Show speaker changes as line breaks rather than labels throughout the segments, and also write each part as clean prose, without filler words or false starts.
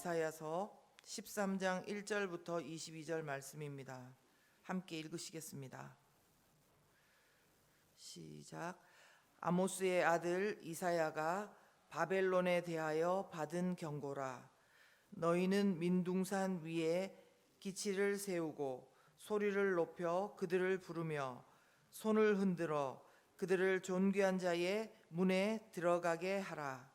이사야서 13장 1절부터 22절 말씀입니다. 함께 읽으시겠습니다. 시작. 아모스의 아들 이사야가 바벨론에 대하여 받은 경고라. 너희는 민둥산 위에 기치를 세우고 소리를 높여 그들을 부르며 손을 흔들어 그들을 존귀한 자의 문에 들어가게 하라.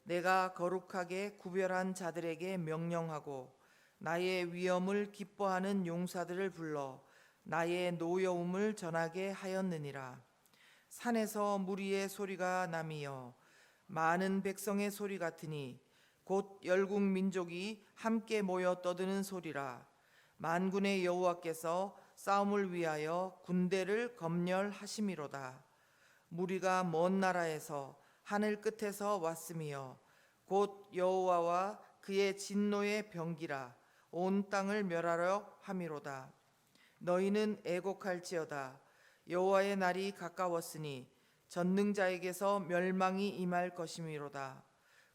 내가 거룩하게 구별한 자들에게 명령하고 나의 위엄을 기뻐하는 용사들을 불러 나의 노여움을 전하게 하였느니라. 산에서 무리의 소리가 나미어 많은 백성의 소리 같으니 곧 열국 민족이 함께 모여 떠드는 소리라. 만군의 여호와께서 싸움을 위하여 군대를 검열하심이로다. 무리가 먼 나라에서 하늘 끝에서 왔으며 곧 여호와와 그의 진노의 병기라. 온 땅을 멸하려 함이로다. 너희는 애곡할지어다. 여호와의 날이 가까웠으니 전능자에게서 멸망이 임할 것이미로다.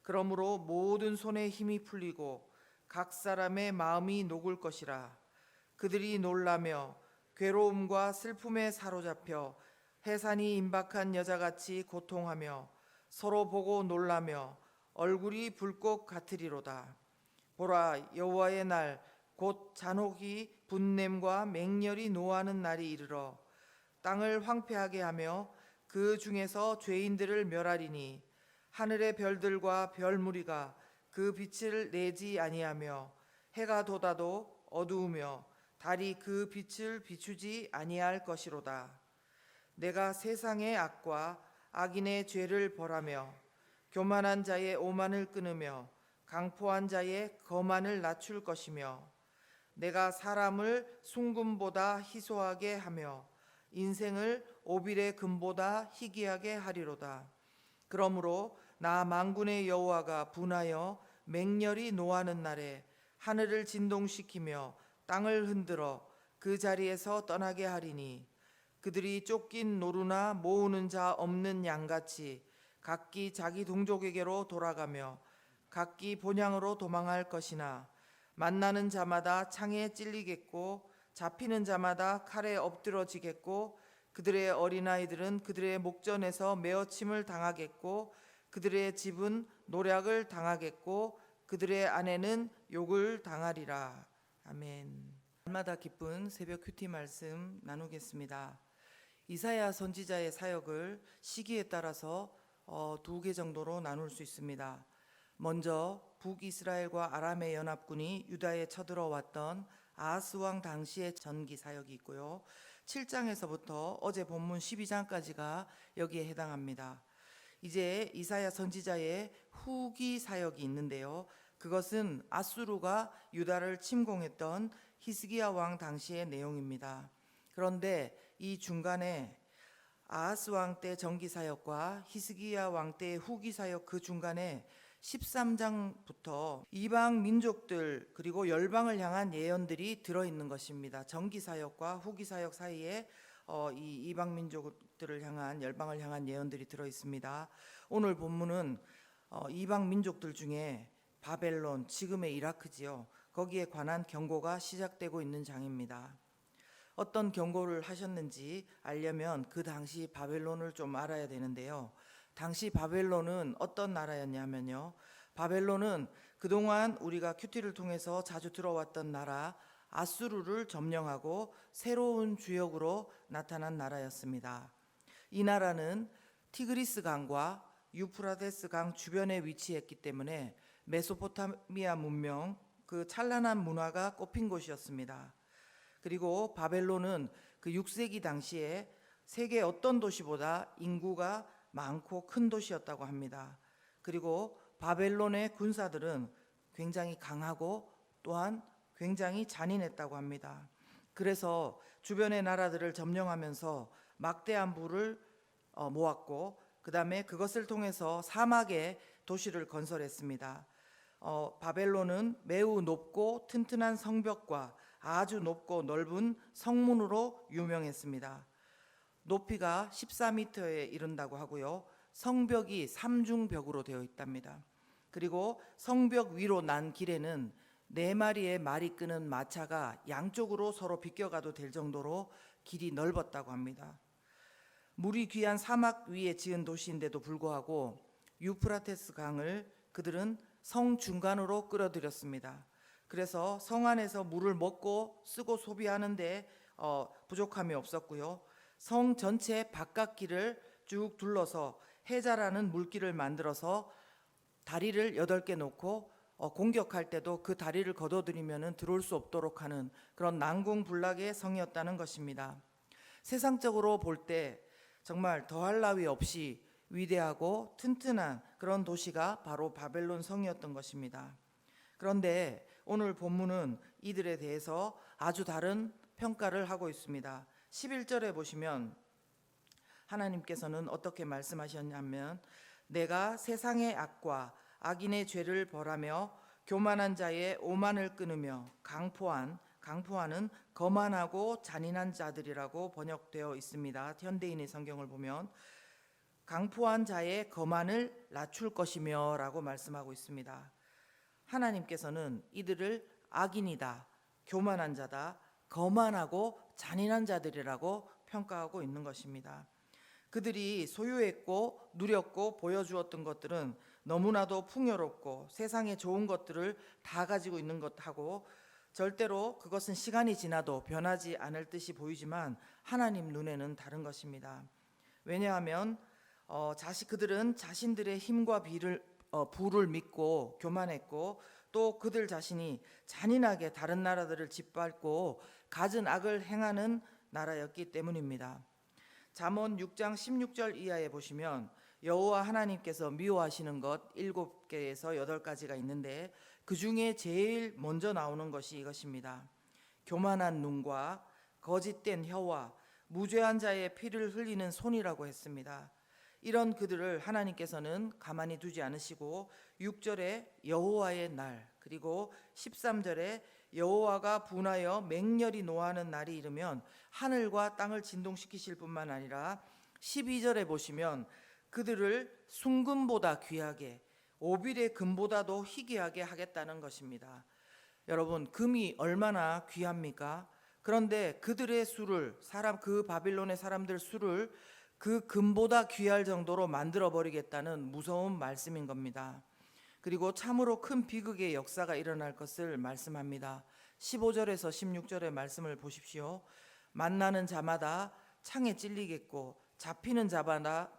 그러므로 모든 손에 힘이 풀리고 각 사람의 마음이 녹을 것이라. 그들이 놀라며 괴로움과 슬픔에 사로잡혀 해산이 임박한 여자같이 고통하며 서로 보고 놀라며 얼굴이 불꽃 같으리로다. 보라, 여호와의 날 곧 잔혹이 분냄과 맹렬히 노하는 날이 이르러 땅을 황폐하게 하며 그 중에서 죄인들을 멸하리니 하늘의 별들과 별무리가 그 빛을 내지 아니하며 해가 돋아도 어두우며 달이 그 빛을 비추지 아니할 것이로다. 내가 세상의 악과 악인의 죄를 벌하며 교만한 자의 오만을 끊으며 강포한 자의 거만을 낮출 것이며 내가 사람을 순금보다 희소하게 하며 인생을 오빌의 금보다 희귀하게 하리로다. 그러므로 나 만군의 여호와가 분하여 맹렬히 노하는 날에 하늘을 진동시키며 땅을 흔들어 그 자리에서 떠나게 하리니 그들이 쫓긴 노루나 모으는 자 없는 양같이 각기 자기 동족에게로 돌아가며 각기 본향으로 도망할 것이나 만나는 자마다 창에 찔리겠고 잡히는 자마다 칼에 엎드러지겠고 그들의 어린아이들은 그들의 목전에서 메어침을 당하겠고 그들의 집은 노략을 당하겠고 그들의 아내는 욕을 당하리라. 아멘. 날마다 기쁜 새벽 큐티 말씀 나누겠습니다. 이사야 선지자의 사역을 시기에 따라서 두 개 정도로 나눌 수 있습니다. 먼저 북이스라엘과 아람의 연합군이 유다에 쳐들어왔던 아하스 왕 당시의 전기 사역이 있고요. 7장에서부터 어제 본문 12장까지가 여기에 해당합니다. 이제 이사야 선지자의 후기 사역이 있는데요. 그것은 아수르가 유다를 침공했던 히스기야 왕 당시의 내용입니다. 그런데 이 중간에 아하스 왕 때 전기 사역과 히스기야 왕 때의 후기 사역 그 중간에 13장부터 이방 민족들 그리고 열방을 향한 예언들이 들어있는 것입니다. 전기 사역과 후기 사역 사이에 이 이방 민족들을 향한 열방을 향한 예언들이 들어있습니다. 오늘 본문은 이방 민족들 중에 바벨론, 지금의 이라크지요. 거기에 관한 경고가 시작되고 있는 장입니다. 어떤 경고를 하셨는지 알려면 그 당시 바벨론을 좀 알아야 되는데요. 당시 바벨론은 어떤 나라였냐면요. 바벨론은 그동안 우리가 큐티를 통해서 자주 들어왔던 나라 아수르를 점령하고 새로운 주역으로 나타난 나라였습니다. 이 나라는 티그리스 강과 유프라데스 강 주변에 위치했기 때문에 메소포타미아 문명, 그 찬란한 문화가 꼽힌 곳이었습니다. 그리고 바벨론은 그 6세기 당시에 세계 어떤 도시보다 인구가 많고 큰 도시였다고 합니다. 그리고 바벨론의 군사들은 굉장히 강하고 또한 굉장히 잔인했다고 합니다. 그래서 주변의 나라들을 점령하면서 막대한 부를 모았고 그 다음에 그것을 통해서 사막에 도시를 건설했습니다. 바벨론은 매우 높고 튼튼한 성벽과 아주 높고 넓은 성문으로 유명했습니다. 높이가 14m에 이른다고 하고요. 성벽이 삼중벽으로 되어 있답니다. 그리고 성벽 위로 난 길에는 4마리의 말이 끄는 마차가 양쪽으로 서로 비껴가도 될 정도로 길이 넓었다고 합니다. 물이 귀한 사막 위에 지은 도시인데도 불구하고 유프라테스 강을 그들은 성 중간으로 끌어들였습니다. 그래서 성 안에서 물을 먹고 쓰고 소비하는데 부족함이 없었고요. 성 전체 바깥길을 쭉 둘러서 해자라는 물길을 만들어서 다리를 8개 놓고 공격할 때도 그 다리를 걷어들이면 들어올 수 없도록 하는 그런 난공불락의 성이었다는 것입니다. 세상적으로 볼 때 정말 더할 나위 없이 위대하고 튼튼한 그런 도시가 바로 바벨론 성이었던 것입니다. 그런데 오늘 본문은 이들에 대해서 아주 다른 평가를 하고 있습니다. 11절에 보시면 하나님께서는 어떻게 말씀하셨냐면 내가 세상의 악과 악인의 죄를 벌하며 교만한 자의 오만을 끊으며 강포하는 거만하고 잔인한 자들이라고 번역되어 있습니다. 현대인의 성경을 보면 강포한 자의 거만을 낮출 것이며 라고 말씀하고 있습니다. 하나님께서는 이들을 악인이다, 교만한 자다, 거만하고 잔인한 자들이라고 평가하고 있는 것입니다. 그들이 소유했고 누렸고 보여주었던 것들은 너무나도 풍요롭고 세상에 좋은 것들을 다 가지고 있는 것하고 절대로 그것은 시간이 지나도 변하지 않을 듯이 보이지만 하나님 눈에는 다른 것입니다. 왜냐하면 그들은 자신들의 힘과 부를 믿고 교만했고 또 그들 자신이 잔인하게 다른 나라들을 짓밟고 갖은 악을 행하는 나라였기 때문입니다. 잠언 6장 16절 이하에 보시면 여호와 하나님께서 미워하시는 것 7개에서 8가지가 있는데 그 중에 제일 먼저 나오는 것이 이것입니다. 교만한 눈과 거짓된 혀와 무죄한 자의 피를 흘리는 손이라고 했습니다. 이런 그들을 하나님께서는 가만히 두지 않으시고 6절에 여호와의 날, 그리고 13절에 여호와가 분하여 맹렬히 노하는 날이 이르면 하늘과 땅을 진동시키실 뿐만 아니라 12절에 보시면 그들을 순금보다 귀하게 오빌의 금보다도 희귀하게 하겠다는 것입니다. 여러분, 금이 얼마나 귀합니까? 그런데 그들의 수를 그 바빌론의 사람들 수를 그 금보다 귀할 정도로 만들어 버리겠다는 무서운 말씀인 겁니다. 그리고 참으로 큰 비극의 역사가 일어날 것을 말씀합니다. 15절에서 16절의 말씀을 보십시오. 만나는 자마다 창에 찔리겠고 잡히는 자마다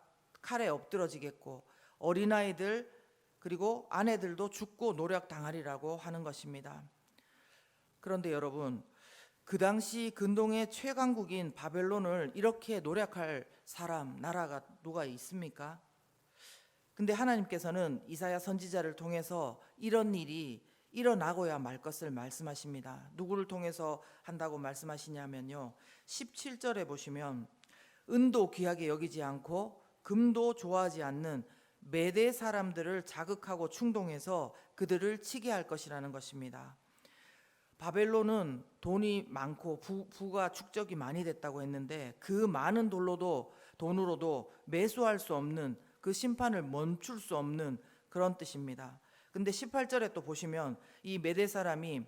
칼에 엎드러지겠고 어린아이들 그리고 아내들도 죽고 노략당하리라고 하는 것입니다. 그런데 여러분, 그 당시 근동의 최강국인 바벨론을 이렇게 노략할 나라가 누가 있습니까? 근데 하나님께서는 이사야 선지자를 통해서 이런 일이 일어나고야 말 것을 말씀하십니다. 누구를 통해서 한다고 말씀하시냐면요, 17절에 보시면 은도 귀하게 여기지 않고 금도 좋아하지 않는 메대 사람들을 자극하고 충동해서 그들을 치게 할 것이라는 것입니다. 바벨론은 돈이 많고 부가 축적이 많이 됐다고 했는데 그 많은 돈으로도 매수할 수 없는, 그 심판을 멈출 수 없는 그런 뜻입니다. 근데 18절에 또 보시면 이 메대 사람이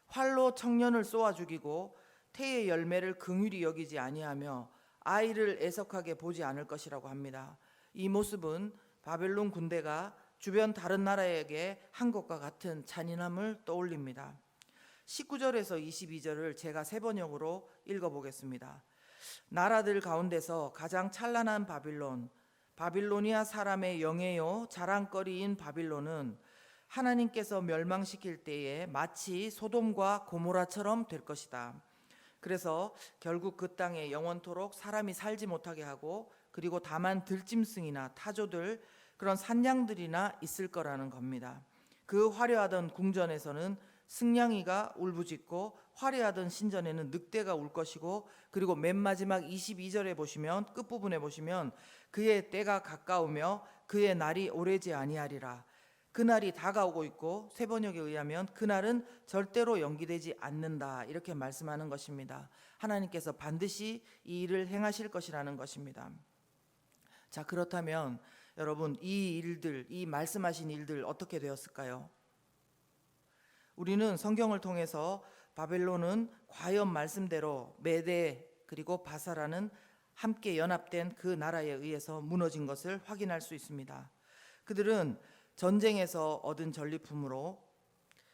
활로 청년을 쏘아 죽이고 태의 열매를 긍휼히 여기지 아니하며 아이를 애석하게 보지 않을 것이라고 합니다. 이 모습은 바벨론 군대가 주변 다른 나라에게 한 것과 같은 잔인함을 떠올립니다. 19절에서 22절을 제가 세 번역으로 읽어보겠습니다. 나라들 가운데서 가장 찬란한 바빌로니아 사람의 영예요 자랑거리인 바빌론은 하나님께서 멸망시킬 때에 마치 소돔과 고모라처럼 될 것이다. 그래서 결국 그 땅에 영원토록 사람이 살지 못하게 하고 그리고 다만 들짐승이나 타조들, 그런 산양들이나 있을 거라는 겁니다. 그 화려하던 궁전에서는 승냥이가 울부짖고 화려하던 신전에는 늑대가 울 것이고, 그리고 맨 마지막 22절에 보시면, 끝부분에 보시면 그의 때가 가까우며 그의 날이 오래지 아니하리라. 그날이 다가오고 있고 세 번역에 의하면 그날은 절대로 연기되지 않는다, 이렇게 말씀하는 것입니다. 하나님께서 반드시 이 일을 행하실 것이라는 것입니다. 자, 그렇다면 여러분, 이 일들, 이 말씀하신 일들 어떻게 되었을까요? 우리는 성경을 통해서 바벨론은 과연 말씀대로 메대 그리고 바사라는 함께 연합된 그 나라에 의해서 무너진 것을 확인할 수 있습니다. 그들은 전쟁에서 얻은 전리품으로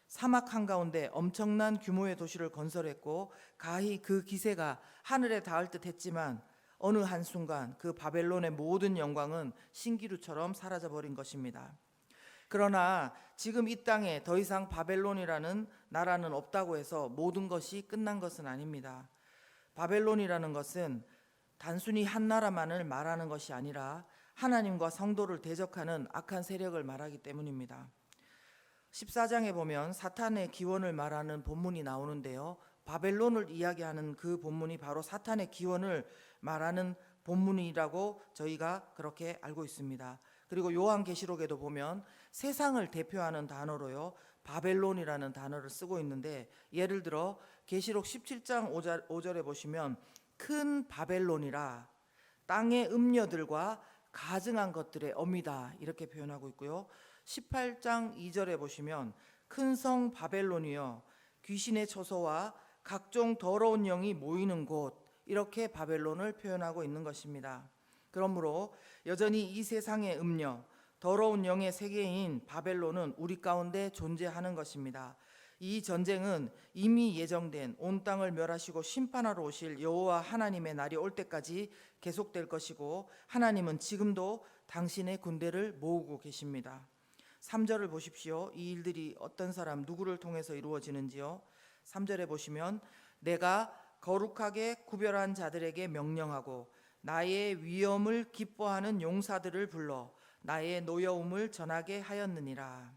사막 한가운데 엄청난 규모의 도시를 건설했고 가히 그 기세가 하늘에 닿을 듯 했지만 어느 한순간 그 바벨론의 모든 영광은 신기루처럼 사라져버린 것입니다. 그러나 지금 이 땅에 더 이상 바벨론이라는 나라는 없다고 해서 모든 것이 끝난 것은 아닙니다. 바벨론이라는 것은 단순히 한 나라만을 말하는 것이 아니라 하나님과 성도를 대적하는 악한 세력을 말하기 때문입니다. 14장에 보면 사탄의 기원을 말하는 본문이 나오는데요. 바벨론을 이야기하는 그 본문이 바로 사탄의 기원을 말하는 본문이라고 저희가 그렇게 알고 있습니다. 그리고 요한계시록에도 보면 세상을 대표하는 단어로요, 바벨론이라는 단어를 쓰고 있는데, 예를 들어 계시록 17장 5절에 보시면 큰 바벨론이라 땅의 음녀들과 가증한 것들의 어미다 이렇게 표현하고 있고요. 18장 2절에 보시면 큰 성 바벨론이여 귀신의 처소와 각종 더러운 영이 모이는 곳, 이렇게 바벨론을 표현하고 있는 것입니다. 그러므로 여전히 이 세상의 음녀, 더러운 영의 세계인 바벨론은 우리 가운데 존재하는 것입니다. 이 전쟁은 이미 예정된 온 땅을 멸하시고 심판하러 오실 여호와 하나님의 날이 올 때까지 계속될 것이고, 하나님은 지금도 당신의 군대를 모으고 계십니다. 3절을 보십시오. 이 일들이 어떤 사람 누구를 통해서 이루어지는지요. 3절에 보시면 내가 거룩하게 구별한 자들에게 명령하고 나의 위엄을 기뻐하는 용사들을 불러 나의 노여움을 전하게 하였느니라.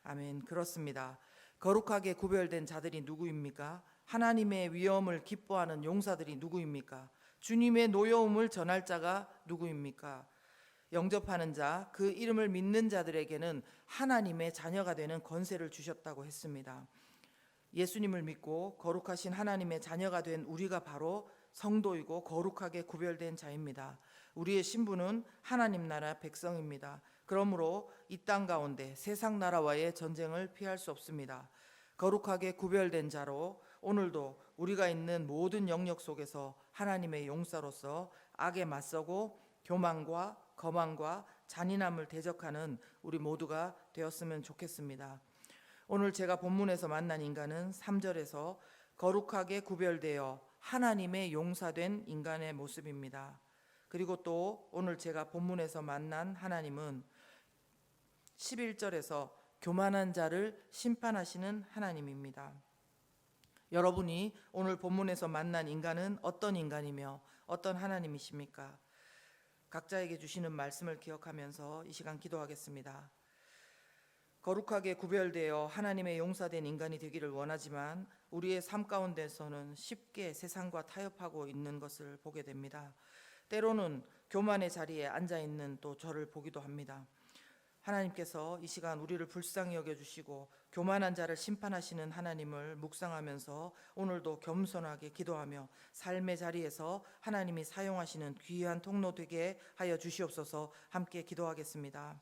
아멘. 그렇습니다. 거룩하게 구별된 자들이 누구입니까? 하나님의 위엄을 기뻐하는 용사들이 누구입니까? 주님의 노여움을 전할 자가 누구입니까? 영접하는 자, 그 이름을 믿는 자들에게는 하나님의 자녀가 되는 권세를 주셨다고 했습니다. 예수님을 믿고 거룩하신 하나님의 자녀가 된 우리가 바로 성도이고 거룩하게 구별된 자입니다. 우리의 신분은 하나님 나라 백성입니다. 그러므로 이 땅 가운데 세상 나라와의 전쟁을 피할 수 없습니다. 거룩하게 구별된 자로 오늘도 우리가 있는 모든 영역 속에서 하나님의 용사로서 악에 맞서고 교만과 거만과 잔인함을 대적하는 우리 모두가 되었으면 좋겠습니다. 오늘 제가 본문에서 만난 인간은 3절에서 거룩하게 구별되어 하나님의 용사된 인간의 모습입니다. 그리고 또 오늘 제가 본문에서 만난 하나님은 11절에서 교만한 자를 심판하시는 하나님입니다. 여러분이 오늘 본문에서 만난 인간은 어떤 인간이며 어떤 하나님이십니까? 각자에게 주시는 말씀을 기억하면서 이 시간 기도하겠습니다. 거룩하게 구별되어 하나님의 용사된 인간이 되기를 원하지만 우리의 삶 가운데서는 쉽게 세상과 타협하고 있는 것을 보게 됩니다. 때로는 교만의 자리에 앉아 있는 또 저를 보기도 합니다. 하나님께서 이 시간 우리를 불쌍히 여겨주시고 교만한 자를 심판하시는 하나님을 묵상하면서 오늘도 겸손하게 기도하며 삶의 자리에서 하나님이 사용하시는 귀한 통로 되게 하여 주시옵소서. 함께 기도하겠습니다.